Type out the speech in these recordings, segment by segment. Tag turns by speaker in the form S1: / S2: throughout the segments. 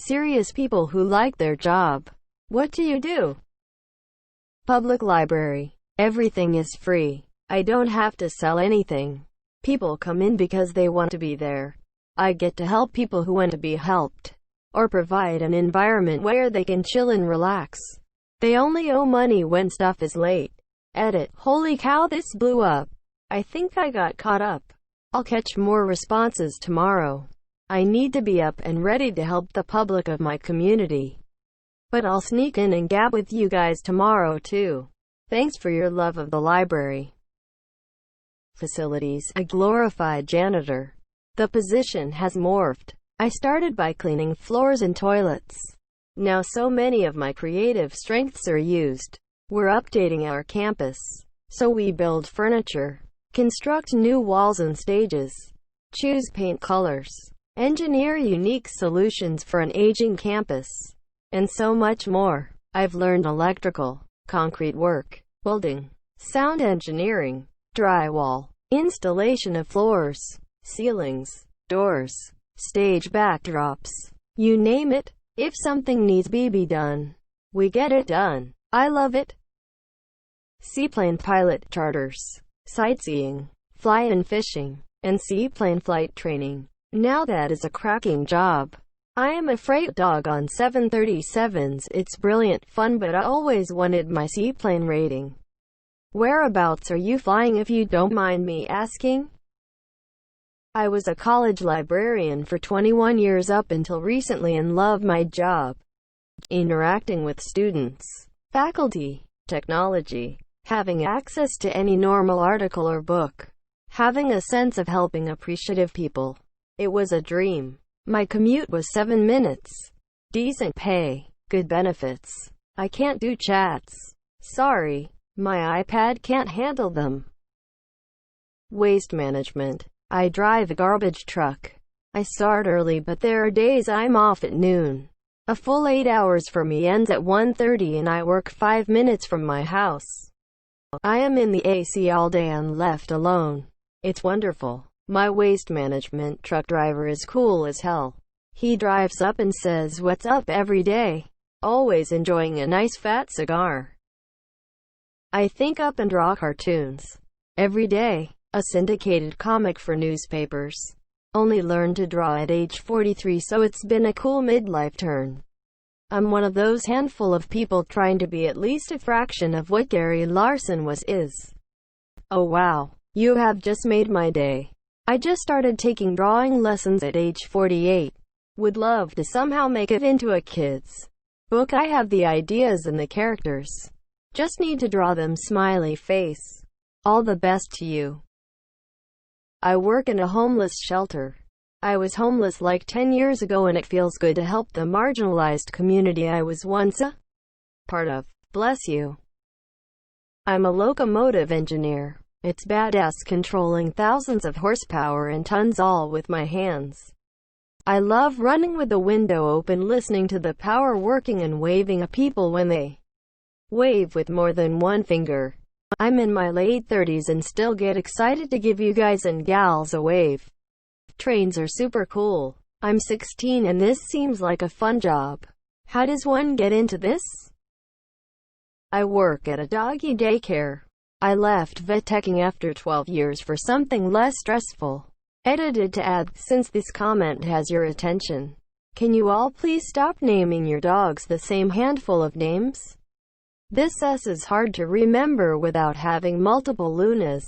S1: serious people who like their job. What do you do? Public library. Everything is free. I don't have to sell anything. People come in because they want to be there. I get to help people who want to be helped, or provide an environment where they can chill and relax. They only owe money when stuff is late. Edit. Holy cow, this blew up. I think I got caught up. I'll catch more responses tomorrow. I need to be up and ready to help the public of my community. But I'll sneak in and gab with you guys tomorrow too. Thanks for your love of the library. Facilities. A glorified janitor. The position has morphed. I started by cleaning floors and toilets. Now so many of my creative strengths are used. We're updating our campus. So we build furniture, construct new walls and stages, choose paint colors, engineer unique solutions for an aging campus, and so much more. I've learned electrical, concrete work, welding, sound engineering, drywall, installation of floors, ceilings, doors, stage backdrops. You name it. If something needs be done, we get it done. I love it. Seaplane pilot charters, sightseeing, fly and fishing, and seaplane flight training. Now that is a cracking job. I am a freight dog on 737s. It's brilliant fun, but I always wanted my seaplane rating. Whereabouts are you flying, if you don't mind me asking? I was a college librarian for 21 years up until recently and love my job. Interacting with students, faculty, technology, having access to any normal article or book, having a sense of helping appreciative people. It was a dream. My commute was 7 minutes. Decent pay, good benefits. I can't do chats. Sorry, my iPad can't handle them. Waste management. I drive a garbage truck. I start early, but there are days I'm off at noon. A full 8 hours for me ends at 1:30 and I work 5 minutes from my house. I am in the AC all day and left alone. It's wonderful. My waste management truck driver is cool as hell. He drives up and says what's up every day. Always enjoying a nice fat cigar. I think up and draw cartoons. Every day. A syndicated comic for newspapers. Only learned to draw at age 43, so it's been a cool midlife turn. I'm one of those handful of people trying to be at least a fraction of what Gary Larson is. Oh wow, you have just made my day. I just started taking drawing lessons at age 48. Would love to somehow make it into a kid's book. I have the ideas and the characters. Just need to draw them. Smiley face. All the best to you. I work in a homeless shelter. I was homeless like 10 years ago and it feels good to help the marginalized community I was once a part of. Bless you. I'm a locomotive engineer. It's badass controlling thousands of horsepower and tons all with my hands. I love running with the window open, listening to the power working and waving at people when they wave with more than one finger. I'm in my late 30s and still get excited to give you guys and gals a wave. Trains are super cool. I'm 16 and this seems like a fun job. How does one get into this? I work at a doggy daycare. I left vet teching after 12 years for something less stressful. Edited to add, since this comment has your attention, can you all please stop naming your dogs the same handful of names? This S is hard to remember without having multiple Lunas,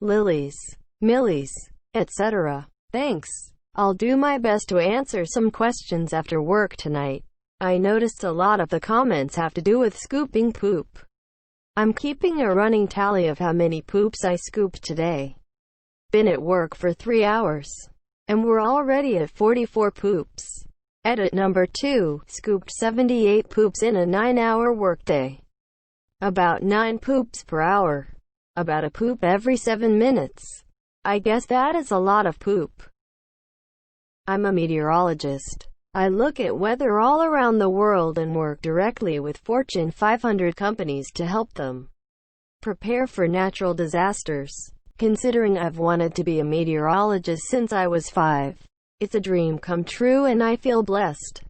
S1: Lilies, Millies, etc. Thanks. I'll do my best to answer some questions after work tonight. I noticed a lot of the comments have to do with scooping poop. I'm keeping a running tally of how many poops I scooped today. Been at work for 3 hours. And we're already at 44 poops. Edit number 2, scooped 78 poops in a 9-hour workday. About 9 poops per hour. About a poop every 7 minutes. I guess that is a lot of poop. I'm a meteorologist. I look at weather all around the world and work directly with Fortune 500 companies to help them prepare for natural disasters. Considering I've wanted to be a meteorologist since I was 5, it's a dream come true and I feel blessed.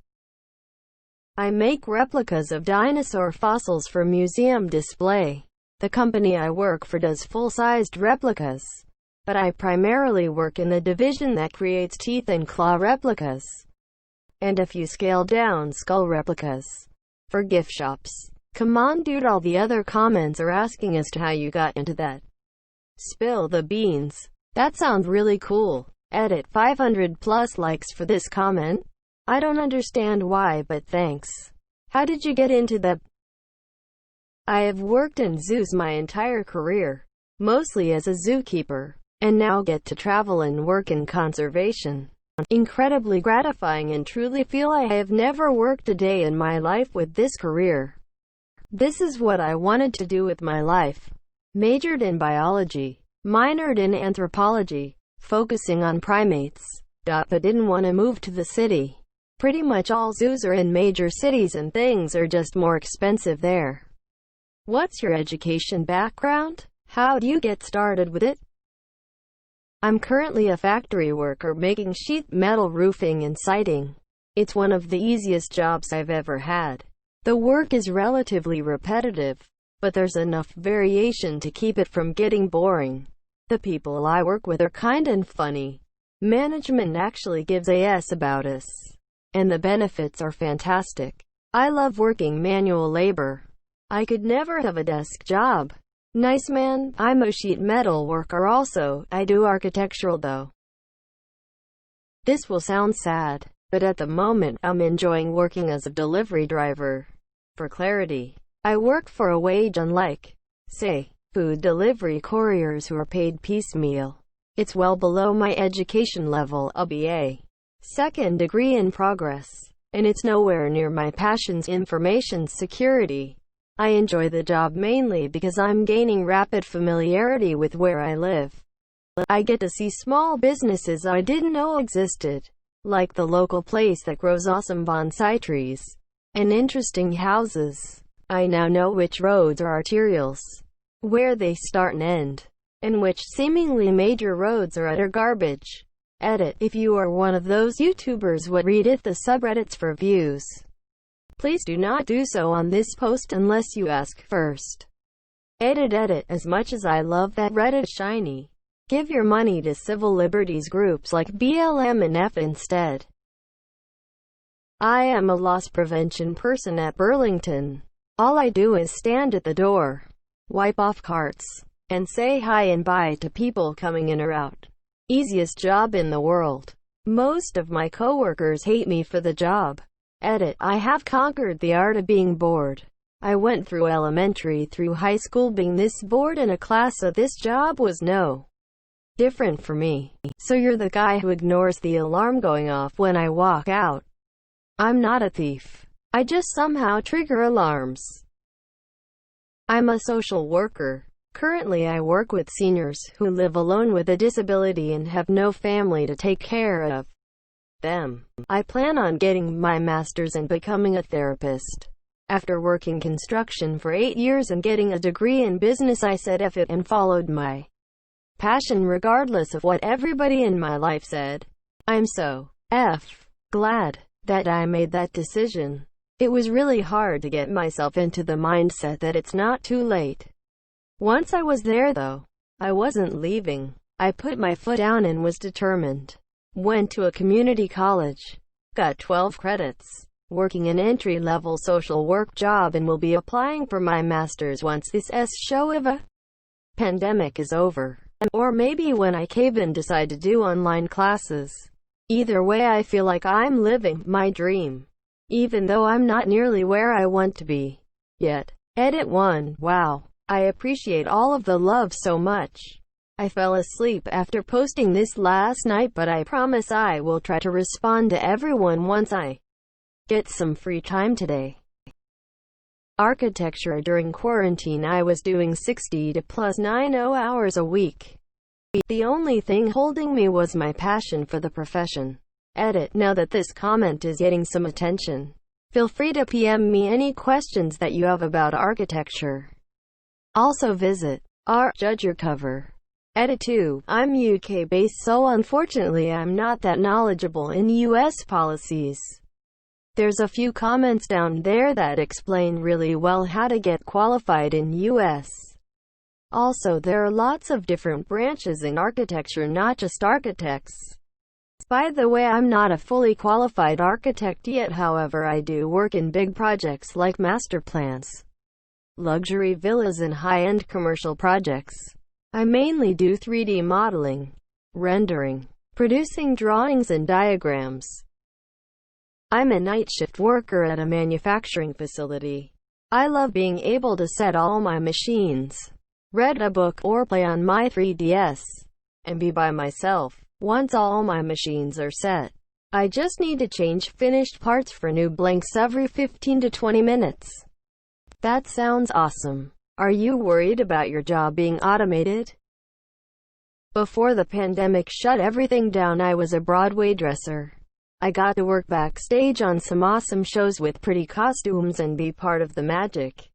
S1: I make replicas of dinosaur fossils for museum display. The company I work for does full-sized replicas, but I primarily work in the division that creates teeth and claw replicas, and a few scaled-down skull replicas for gift shops. Come on dude, all the other comments are asking as to how you got into that. Spill the beans. That sounds really cool. Edit 500 plus likes for this comment. I don't understand why, but thanks. How did you get into that? I have worked in zoos my entire career, mostly as a zookeeper, and now get to travel and work in conservation. Incredibly gratifying, and truly feel I have never worked a day in my life with this career. This is what I wanted to do with my life. Majored in biology, minored in anthropology, focusing on primates, but didn't want to move to the city. Pretty much all zoos are in major cities and things are just more expensive there. What's your education background? How do you get started with it? I'm currently a factory worker making sheet metal roofing and siding. It's one of the easiest jobs I've ever had. The work is relatively repetitive, but there's enough variation to keep it from getting boring. The people I work with are kind and funny. Management actually gives a s about us, and the benefits are fantastic. I love working manual labor. I could never have a desk job. Nice man. I'm a sheet metal worker also. I do architectural though. This will sound sad, but at the moment I'm enjoying working as a delivery driver. For clarity, I work for a wage unlike, say, food delivery couriers who are paid piecemeal. It's well below my education level, a BA. Second degree in progress, and it's nowhere near my passions, information security. I enjoy the job mainly because I'm gaining rapid familiarity with where I live. I get to see small businesses I didn't know existed, like the local place that grows awesome bonsai trees and interesting houses. I now know which roads are arterials, where they start and end, and which seemingly major roads are utter garbage. Edit. If you are one of those YouTubers what reddit the subreddits for views, please do not do so on this post unless you ask first. Edit. As much as I love that Reddit is shiny, give your money to civil liberties groups like BLM and F instead. I am a loss prevention person at Burlington. All I do is stand at the door, wipe off carts, and say hi and bye to people coming in or out. Easiest job in the world. Most of my coworkers hate me for the job. Edit. I have conquered the art of being bored. I went through elementary through high school being this bored in a class, so this job was no different for me. So you're the guy who ignores the alarm going off when I walk out. I'm not a thief. I just somehow trigger alarms. I'm a social worker. Currently I work with seniors who live alone with a disability and have no family to take care of them. I plan on getting my master's and becoming a therapist. After working construction for 8 years and getting a degree in business, I said F it and followed my passion regardless of what everybody in my life said. I'm so glad that I made that decision. It was really hard to get myself into the mindset that it's not too late. Once I was there though, I wasn't leaving. I put my foot down and was determined. Went to a community college, got 12 credits, working an entry-level social work job, and will be applying for my master's once this show of a pandemic is over. Or maybe when I cave and decide to do online classes. Either way I feel like I'm living my dream, even though I'm not nearly where I want to be yet. Edit 1. Wow. I appreciate all of the love so much. I fell asleep after posting this last night, but I promise I will try to respond to everyone once I get some free time today. Architecture. During quarantine I was doing 60 to plus 90 hours a week. The only thing holding me was my passion for the profession. Edit. Now that this comment is getting some attention, feel free to PM me any questions that you have about architecture. Also visit Judge Your Cover. Edit 2. I'm UK based, so unfortunately I'm not that knowledgeable in US policies. There's a few comments down there that explain really well how to get qualified in US. Also, there are lots of different branches in architecture, not just architects. By the way, I'm not a fully qualified architect yet, however I do work in big projects like master plans, luxury villas and high-end commercial projects. I mainly do 3D modeling, rendering, producing drawings and diagrams. I'm a night shift worker at a manufacturing facility. I love being able to set all my machines, read a book, or play on my 3DS, and be by myself. Once all my machines are set, I just need to change finished parts for new blanks every 15 to 20 minutes. That sounds awesome. Are you worried about your job being automated? Before the pandemic shut everything down, I was a Broadway dresser. I got to work backstage on some awesome shows with pretty costumes and be part of the magic.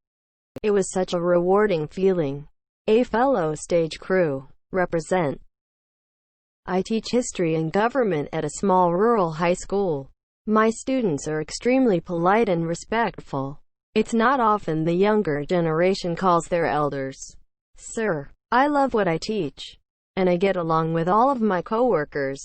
S1: It was such a rewarding feeling. A fellow stage crew. Represent. I teach history and government at a small rural high school. My students are extremely polite and respectful. It's not often the younger generation calls their elders sir. I love what I teach, and I get along with all of my coworkers.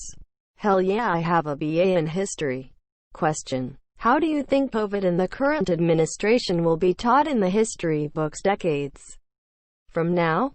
S1: Hell yeah, I have a BA in history. Question: how do you think COVID and the current administration will be taught in the history books decades from now?